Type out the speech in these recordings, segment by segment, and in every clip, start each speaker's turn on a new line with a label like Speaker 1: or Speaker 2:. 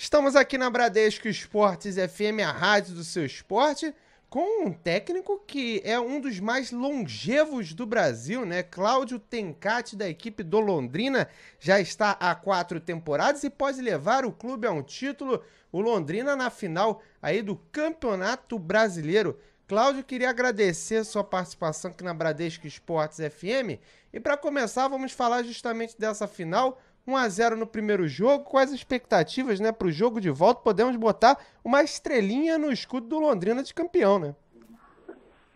Speaker 1: Estamos aqui na Bradesco Esportes FM, a rádio do seu esporte, com um técnico que é um dos mais longevos do Brasil, né? Cláudio Tencati, da equipe do Londrina, já está há 4 temporadas e pode levar o clube a um título, o Londrina na final aí do Campeonato Brasileiro. Cláudio, queria agradecer a sua participação aqui na Bradesco Esportes FM e para começar vamos falar justamente dessa final. 1-0 no primeiro jogo, quais as expectativas, né, para o jogo de volta? Podemos botar uma estrelinha no escudo do Londrina de campeão, né?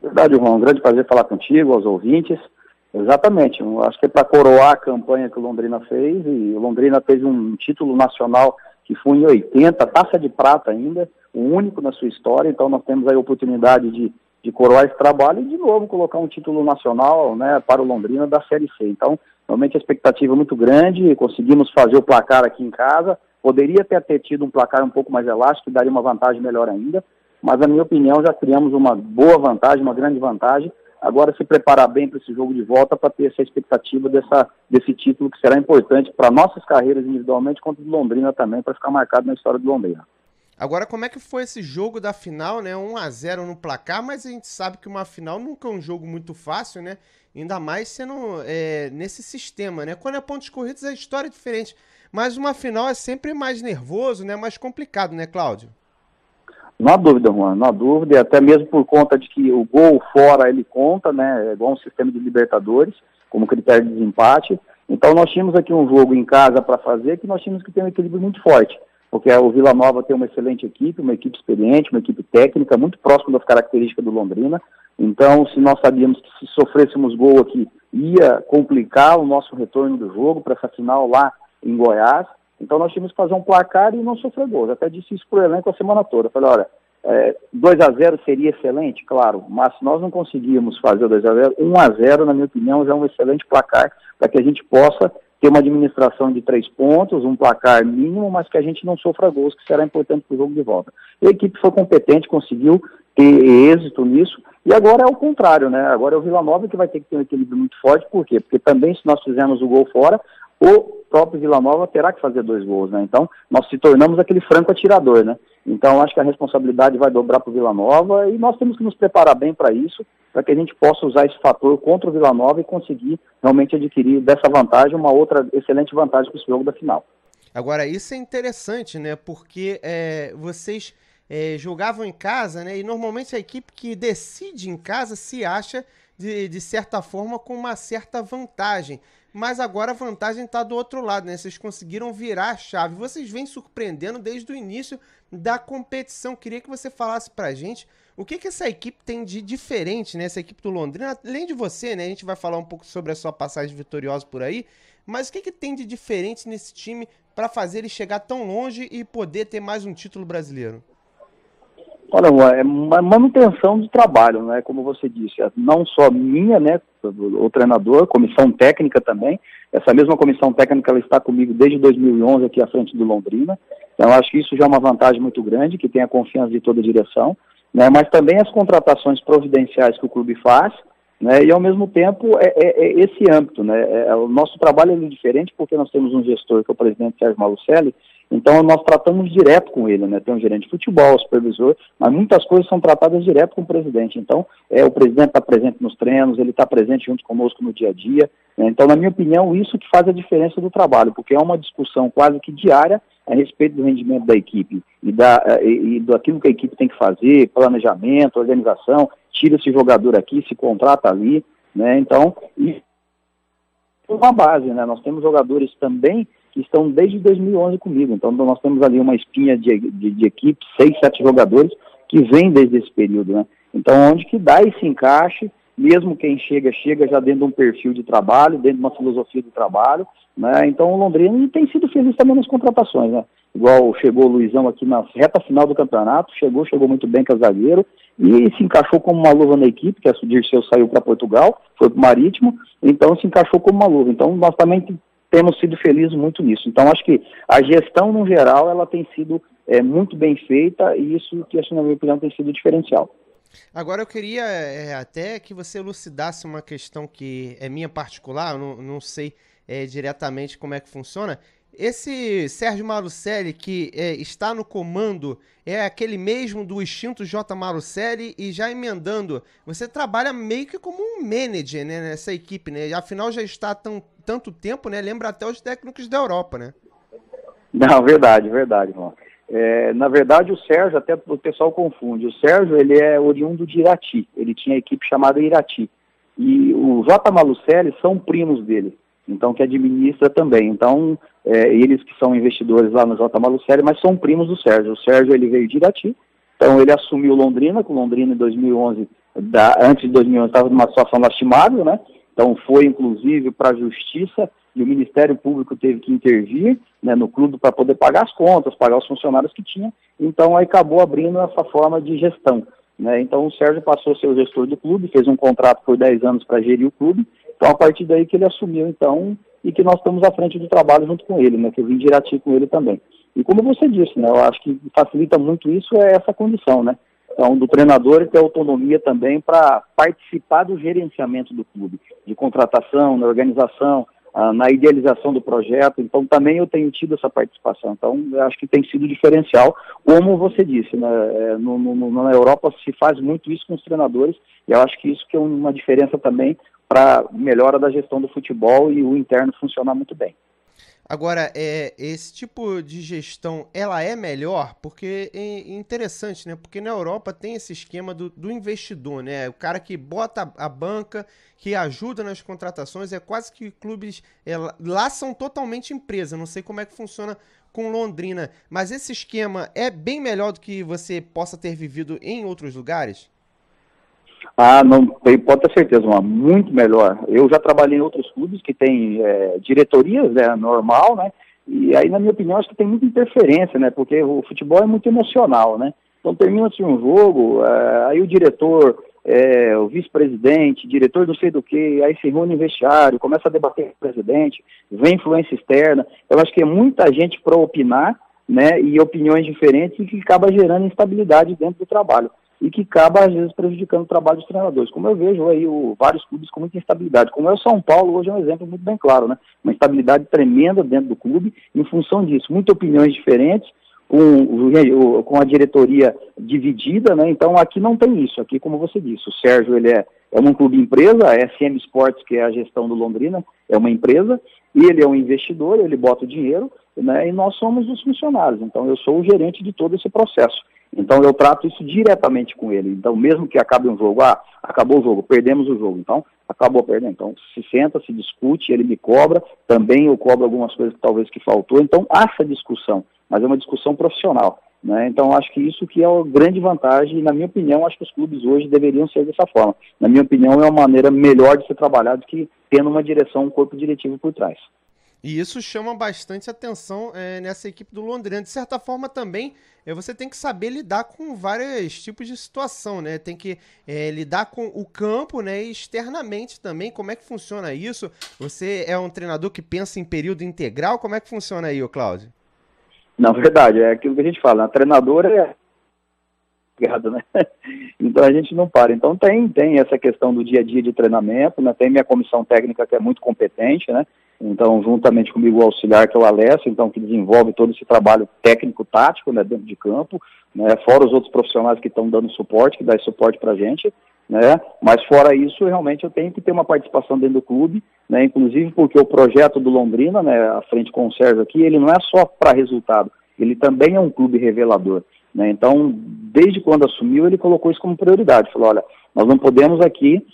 Speaker 2: Verdade, João. Um grande prazer falar contigo, aos ouvintes. Exatamente. Eu acho que é para coroar a campanha que o Londrina fez, e o Londrina teve um título nacional que foi em 80, taça de prata ainda, o único na sua história. Então nós temos aí a oportunidade de coroar esse trabalho e de novo colocar um título nacional, né, para o Londrina da Série C. Então, realmente a expectativa é muito grande, conseguimos fazer o placar aqui em casa, poderia ter tido um placar um pouco mais elástico, que daria uma vantagem melhor ainda, mas na minha opinião já criamos uma boa vantagem, uma grande vantagem. Agora se preparar bem para esse jogo de volta para ter essa expectativa desse título que será importante para nossas carreiras individualmente, quanto do Londrina também, para ficar marcado na história do Londrina.
Speaker 1: Agora, como é que foi esse jogo da final, né? 1-0 no placar, mas a gente sabe que uma final nunca é um jogo muito fácil, né? Ainda mais sendo nesse sistema, né? Quando é pontos corridos a história é diferente, mas uma final é sempre mais nervoso, né? Mais complicado, né, Cláudio?
Speaker 2: Não há dúvida, Juan, não há dúvida, e até mesmo por conta de que o gol fora ele conta, né? É igual um sistema de Libertadores, como critério de desempate. Então nós tínhamos aqui um jogo em casa para fazer que nós tínhamos que ter um equilíbrio muito forte, porque o Vila Nova tem uma excelente equipe, uma equipe experiente, uma equipe técnica, muito próxima das características do Londrina. Então, se nós sabíamos que se sofrêssemos gol aqui, ia complicar o nosso retorno do jogo para essa final lá em Goiás. Então, nós tínhamos que fazer um placar e não sofrer gols. Até disse isso para o elenco a semana toda. Falei, olha, 2-0 seria excelente, claro, mas se nós não conseguirmos fazer o 2-0, 1-0, na minha opinião, já é um excelente placar para que a gente possa ter uma administração de 3 pontos, um placar mínimo, mas que a gente não sofra gols, que será importante para o jogo de volta. E a equipe foi competente, conseguiu ter êxito nisso, e agora é o contrário, né? Agora é o Vila Nova que vai ter que ter um equilíbrio muito forte. Por quê? Porque também, se nós fizermos o gol fora, o próprio Vila Nova terá que fazer 2 gols, né? Então, nós se tornamos aquele franco atirador, né? Então, acho que a responsabilidade vai dobrar para o Vila Nova e nós temos que nos preparar bem para isso, para que a gente possa usar esse fator contra o Vila Nova e conseguir realmente adquirir dessa vantagem uma outra excelente vantagem para esse jogo da final.
Speaker 1: Agora, isso é interessante, né? Porque vocês jogavam em casa, né? E normalmente a equipe que decide em casa se acha, de certa forma, com uma certa vantagem. Mas agora a vantagem está do outro lado, né? Vocês conseguiram virar a chave. Vocês vêm surpreendendo desde o início da competição. Queria que você falasse pra gente o que essa equipe tem de diferente, né? Essa equipe do Londrina, além de você, né? A gente vai falar um pouco sobre a sua passagem vitoriosa por aí. Mas o que tem de diferente nesse time para fazer ele chegar tão longe e poder ter mais um título brasileiro?
Speaker 2: Olha, é uma manutenção de trabalho, né? Como você disse, não só minha, né? O treinador, comissão técnica também. Essa mesma comissão técnica ela está comigo desde 2011 aqui à frente do Londrina. Então, acho que isso já é uma vantagem muito grande, que tem a confiança de toda a direção, né? Mas também as contratações providenciais que o clube faz, né? E ao mesmo tempo esse âmbito, né? O nosso trabalho é diferente porque nós temos um gestor que é o presidente Sérgio Malucelli. Então, nós tratamos direto com ele, né? Tem um gerente de futebol, supervisor, mas muitas coisas são tratadas direto com o presidente. Então, o presidente está presente nos treinos, ele está presente junto conosco no dia a dia, né? Então, na minha opinião, isso que faz a diferença do trabalho, porque é uma discussão quase que diária a respeito do rendimento da equipe e daquilo que a equipe tem que fazer, planejamento, organização, tira esse jogador aqui, se contrata ali, né? Então, isso é uma base, né? Nós temos jogadores também que estão desde 2011 comigo. Então, nós temos ali uma espinha de equipe, 6, 7 jogadores que vêm desde esse período, né? Então, onde que dá esse encaixe, mesmo quem chega já dentro de um perfil de trabalho, dentro de uma filosofia de trabalho, né? Então, o Londrina tem sido feliz também nas contratações, né? Igual chegou o Luizão aqui na reta final do campeonato, chegou muito bem com o zagueiro, e se encaixou como uma luva na equipe, que o Dirceu saiu para Portugal, foi para o Marítimo, então se encaixou como uma luva. Então, nós também temos sido felizes muito nisso. Então, acho que a gestão, no geral, ela tem sido muito bem feita e isso, que na minha opinião, tem sido diferencial.
Speaker 1: Agora, eu queria até que você elucidasse uma questão que é minha particular, eu não sei diretamente como é que funciona. esse Sérgio Malucelli que está no comando é aquele mesmo do extinto J. Malucelli? E já emendando, você trabalha meio que como um manager, né, nessa equipe, né? Afinal já está tanto tempo, né? Lembra até os técnicos da Europa, né?
Speaker 2: Não, verdade, irmão. Na verdade, o Sérgio, até o pessoal confunde, o Sérgio, ele é oriundo de Irati, ele tinha a equipe chamada Irati, e o J. Malucelli são primos dele, então que administra também, então eles que são investidores lá no J. Malucelli, mas são primos do Sérgio. O Sérgio, ele veio de Irati, então ele assumiu Londrina, com Londrina em 2011, antes de 2011 estava numa situação lastimável, né, então foi inclusive para a Justiça, e o Ministério Público teve que intervir, né, no clube para poder pagar as contas, pagar os funcionários que tinha, então aí acabou abrindo essa forma de gestão, né, então o Sérgio passou a ser o gestor do clube, fez um contrato por 10 anos para gerir o clube, então a partir daí que ele assumiu, então, e que nós estamos à frente do trabalho junto com ele, né, que eu vim de Irati com ele também. E como você disse, né, eu acho que facilita muito isso essa condição, né, então, do treinador ter autonomia também para participar do gerenciamento do clube, de contratação, na organização, na idealização do projeto, então também eu tenho tido essa participação, então eu acho que tem sido diferencial, como você disse, né? Na Europa se faz muito isso com os treinadores, e eu acho que isso que é uma diferença também para melhora da gestão do futebol e o interno funcionar muito bem.
Speaker 1: Agora, esse tipo de gestão, ela é melhor? Porque é interessante, né? Porque na Europa tem esse esquema do investidor, né? O cara que bota a banca, que ajuda nas contratações, é quase que clubes... lá são totalmente empresa, não sei como é que funciona com Londrina, mas esse esquema é bem melhor do que você possa ter vivido em outros lugares?
Speaker 2: Não, pode ter certeza, muito melhor. Eu já trabalhei em outros clubes que têm diretorias, né, normal, né, e aí, na minha opinião, acho que tem muita interferência, né, porque o futebol é muito emocional, né, então termina-se um jogo, aí o diretor, o vice-presidente, diretor não sei do que, aí se reúne em vestiário, começa a debater com o presidente, vem influência externa, eu acho que é muita gente para opinar, né, e opiniões diferentes, e que acaba gerando instabilidade dentro do trabalho. E que acaba, às vezes, prejudicando o trabalho dos treinadores. Como eu vejo aí vários clubes com muita instabilidade. Como é o São Paulo, hoje é um exemplo muito bem claro, né? Uma instabilidade tremenda dentro do clube, em função disso. Muitas opiniões diferentes, com a diretoria dividida, né? Então, aqui não tem isso. Aqui, como você disse, o Sérgio, ele é um clube empresa, a SM Sports, que é a gestão do Londrina, é uma empresa, ele é um investidor, ele bota o dinheiro, né? E nós somos os funcionários. Então, eu sou o gerente de todo esse processo. Então eu trato isso diretamente com ele. Então mesmo que acabe um jogo, acabou o jogo, perdemos o jogo, então acabou perdendo. Então se senta, se discute, ele me cobra, também eu cobro algumas coisas que talvez que faltou, então há essa discussão, mas é uma discussão profissional, né? Então acho que isso que é a grande vantagem e na minha opinião acho que os clubes hoje deveriam ser dessa forma. Na minha opinião é uma maneira melhor de ser trabalhado que tendo uma direção, um corpo diretivo por trás.
Speaker 1: E isso chama bastante atenção nessa equipe do Londrina. De certa forma também, você tem que saber lidar com vários tipos de situação, né? Tem que lidar com o campo, né? E externamente também. Como é que funciona isso? Você é um treinador que pensa em período integral? Como é que funciona aí, Cláudio?
Speaker 2: Na verdade, é aquilo que a gente fala. A treinadora é... né? Então a gente não para. Então tem essa questão do dia a dia de treinamento, né? Tem minha comissão técnica que é muito competente, né? Então, juntamente comigo o auxiliar, que é o Alessio, então, que desenvolve todo esse trabalho técnico-tático, né, dentro de campo, né, fora os outros profissionais que estão dando suporte, que dá suporte para a gente, né, mas fora isso, realmente eu tenho que ter uma participação dentro do clube, né, inclusive porque o projeto do Londrina, né, à frente com o Sérgio aqui, ele não é só para resultado, ele também é um clube revelador, né, então, desde quando assumiu, ele colocou isso como prioridade, falou, olha, nós não podemos aqui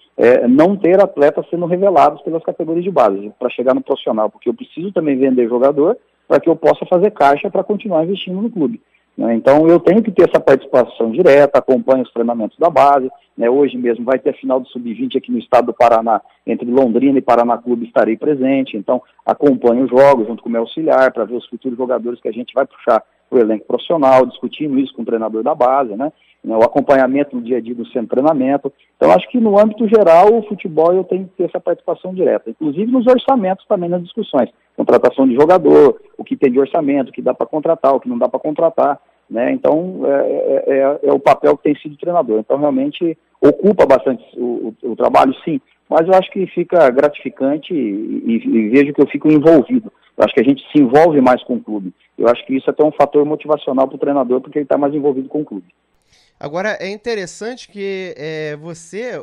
Speaker 2: não ter atletas sendo revelados pelas categorias de base, para chegar no profissional, porque eu preciso também vender jogador para que eu possa fazer caixa para continuar investindo no clube. Né? Então eu tenho que ter essa participação direta, acompanho os treinamentos da base, né? Hoje mesmo vai ter a final do Sub-20 aqui no estado do Paraná, entre Londrina e Paraná Clube estarei presente, então acompanho os jogos junto com o meu auxiliar para ver os futuros jogadores que a gente vai puxar para o elenco profissional, discutindo isso com o treinador da base, né? O acompanhamento no dia a dia do centro de treinamento. Então, acho que no âmbito geral, o futebol eu tenho que ter essa participação direta, inclusive nos orçamentos também, nas discussões. Contratação de jogador, o que tem de orçamento, o que dá para contratar, o que não dá para contratar, né? Então, é o papel que tem sido treinador. Então, realmente, ocupa bastante o trabalho, sim, mas eu acho que fica gratificante e vejo que eu fico envolvido. Eu acho que a gente se envolve mais com o clube. Eu acho que isso é até um fator motivacional para o treinador, porque ele está mais envolvido com o clube.
Speaker 1: Agora, é interessante que você,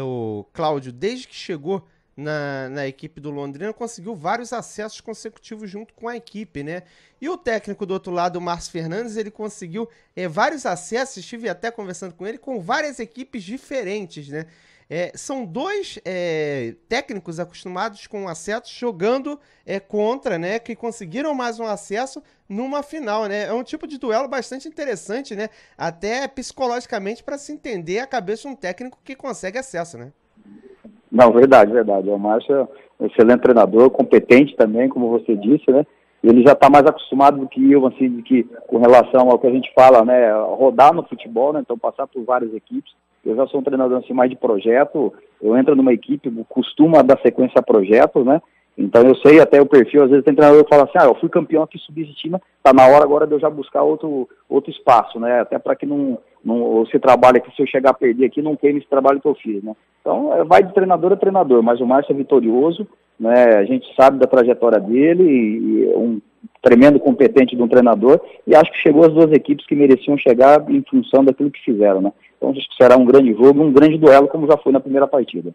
Speaker 1: o Cláudio, desde que chegou na equipe do Londrina, conseguiu vários acessos consecutivos junto com a equipe, né? E o técnico do outro lado, o Márcio Fernandes, ele conseguiu vários acessos, estive até conversando com ele, com várias equipes diferentes, né? São dois técnicos acostumados com acessos jogando contra, né? Que conseguiram mais um acesso numa final, né? É um tipo de duelo bastante interessante, né? Até psicologicamente para se entender a cabeça de um técnico que consegue acesso, né?
Speaker 2: Não, verdade. O Márcio é um excelente treinador, competente também, como você disse, né? Ele já está mais acostumado do que eu, assim, de que, com relação ao que a gente fala, né? Rodar no futebol, né? Então passar por várias equipes. Eu já sou um treinador assim, mais de projeto, eu entro numa equipe, costumo dar sequência a projetos, né? Então eu sei até o perfil, às vezes tem treinador que fala assim, eu fui campeão aqui, subi esse time, tá na hora agora de eu já buscar outro espaço, né? Até para que não se trabalhe aqui, se eu chegar a perder aqui, não queime esse trabalho que eu fiz, né? Então vai de treinador a treinador, mas o Márcio é vitorioso, né? A gente sabe da trajetória dele e um tremendo competente de um treinador, e acho que chegou as duas equipes que mereciam chegar em função daquilo que fizeram, né? Então acho que será um grande jogo, um grande duelo, como já foi na primeira partida.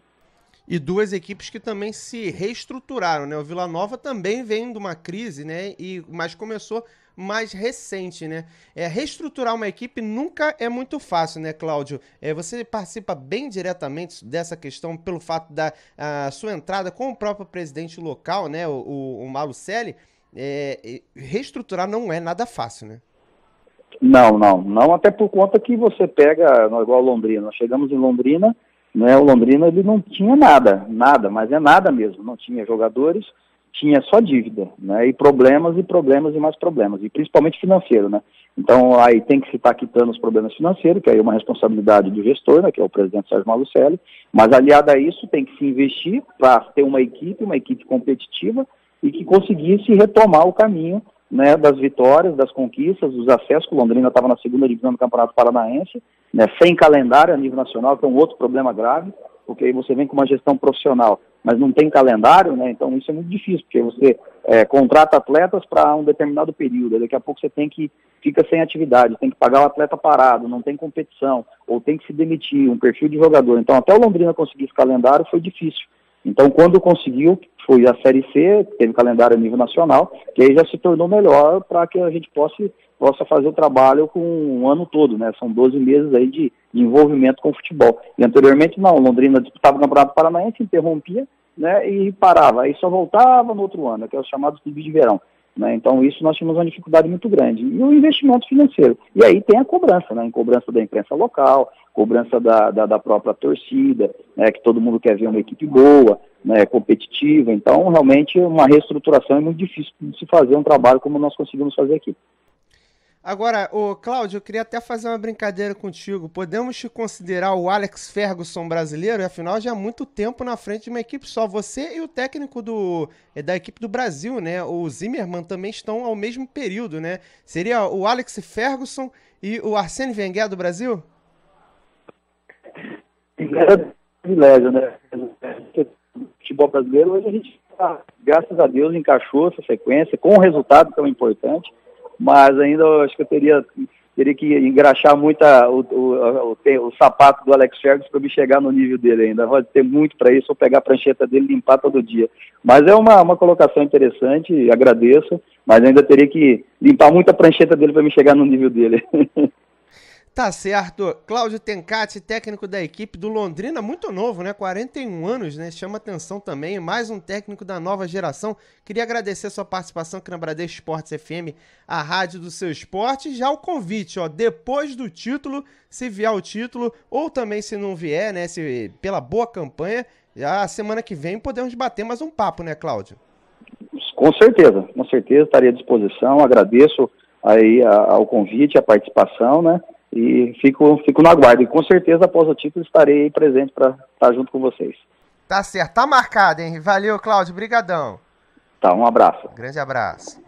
Speaker 1: E duas equipes que também se reestruturaram, né? O Vila Nova também vem de uma crise, né? Mas começou mais recente, né? Reestruturar uma equipe nunca é muito fácil, né, Cláudio? Você participa bem diretamente dessa questão pelo fato da sua entrada com o próprio presidente local, né? O Malucelli. Reestruturar não é nada fácil, né?
Speaker 2: Não, até por conta que você pega, igual Londrina, nós chegamos em Londrina, né, o Londrina ele não tinha nada, mas é nada mesmo, não tinha jogadores, tinha só dívida, né, e problemas e mais problemas, e principalmente financeiro, né, então aí tem que se estar quitando os problemas financeiros, que aí é uma responsabilidade do gestor, né, que é o presidente Sérgio Malucelli, mas aliado a isso tem que se investir para ter uma equipe competitiva e que conseguisse retomar o caminho, né, das vitórias, das conquistas, dos acessos, que o Londrina estava na segunda divisão do Campeonato Paranaense, né, sem calendário a nível nacional, que é um outro problema grave, porque aí você vem com uma gestão profissional, mas não tem calendário, né, então isso é muito difícil, porque você contrata atletas para um determinado período, daqui a pouco você fica sem atividade, tem que pagar o atleta parado, não tem competição, ou tem que se demitir, um perfil de jogador. Então até o Londrina conseguir esse calendário foi difícil. Então, quando conseguiu, foi a Série C, teve calendário a nível nacional, que aí já se tornou melhor para que a gente possa fazer o trabalho com um ano todo, né? São 12 meses aí de envolvimento com o futebol. E anteriormente, não, Londrina disputava o Campeonato Paranaense, interrompia, né, e parava. Aí só voltava no outro ano, que é os chamados clubes de verão. Né? Então, isso nós tínhamos uma dificuldade muito grande. E o investimento financeiro. E aí tem a cobrança, né? Cobrança da imprensa local, cobrança da própria torcida, né? Que todo mundo quer ver uma equipe boa, né? Competitiva. Então, realmente, uma reestruturação é muito difícil de se fazer um trabalho como nós conseguimos fazer aqui.
Speaker 1: Agora, Cláudio, eu queria até fazer uma brincadeira contigo. Podemos te considerar o Alex Ferguson brasileiro? Afinal, já há muito tempo na frente de uma equipe só. Você e o técnico da equipe do Brasil, né? O Zimmermann também estão ao mesmo período, né? Seria o Alex Ferguson e o Arsène Wenger do Brasil?
Speaker 2: É privilégio, né? O futebol brasileiro, hoje a gente, graças a Deus, encaixou essa sequência com um resultado tão importante. Mas ainda eu acho que eu teria que engraxar muito o sapato do Alex Ferguson para me chegar no nível dele ainda. Vai ter muito para isso, ou pegar a prancheta dele e limpar todo dia. Mas é uma colocação interessante, agradeço, mas ainda teria que limpar muito a prancheta dele para me chegar no nível dele.
Speaker 1: Tá certo. Cláudio Tencati, técnico da equipe do Londrina, muito novo, né? 41 anos, né? Chama atenção também. Mais um técnico da nova geração. Queria agradecer a sua participação aqui na Bradesco Esportes FM, a rádio do seu esporte. Já o convite, depois do título, se vier o título, ou também se não vier, né? Se pela boa campanha, já a semana que vem podemos bater mais um papo, né, Cláudio?
Speaker 2: Com certeza, estaria à disposição. Agradeço aí ao convite, a participação, né? E fico no aguardo. E com certeza, após o título, estarei aí presente para estar junto com vocês.
Speaker 1: Tá certo. Tá marcado, hein? Valeu, Cláudio. Brigadão.
Speaker 2: Tá, um abraço.
Speaker 1: Grande abraço.